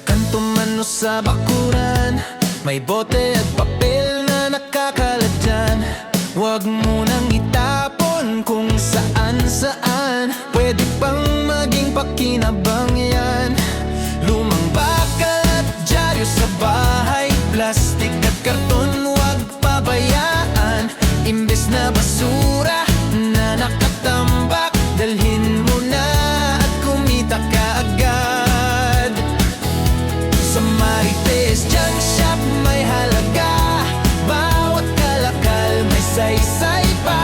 kanto man o sa bakuran, may bote at papel na nakakalat dyan. Huwag mo nang itapon kung saan-saan, pwede pang maging pakinabang yan. Lumang bakal at dyaryo sa bahay, plastik at karton huwag pabayaan. Imbes na basura na nakatambak, dalhin mo na at kumita ka agad. Sa Marites Junk Shop may halaga, bawat kalakal may saysay pa.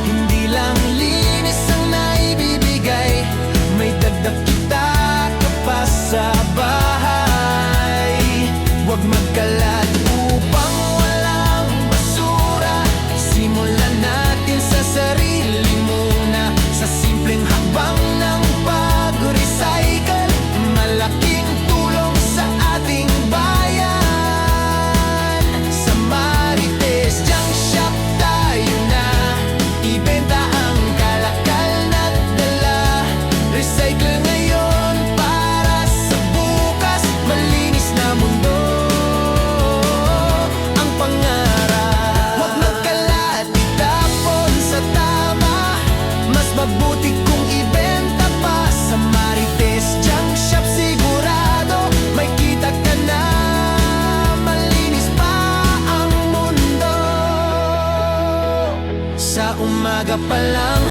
Hindi lang linis ang naibibigay, may dagdag kita ka pa sa bahay. Huwag magkalat upang walang basura, simulan natin sa sarili muna. Sa simpleng hakbang ng pag-recycle, malaking tulong sa ating bayan. Sa Marites Junk Shop tayo na, ibenta ang kalakal na dala. Recycle ngayon para sa bukas, malinis na mundo ang pangarap. Huwag magkalat, itapon sa tama, mas mabuti kung ibenta pa. Sa Marites Junk Shop sigurado may kita ka na, malinis pa ang mundo. Sa umaga pa lang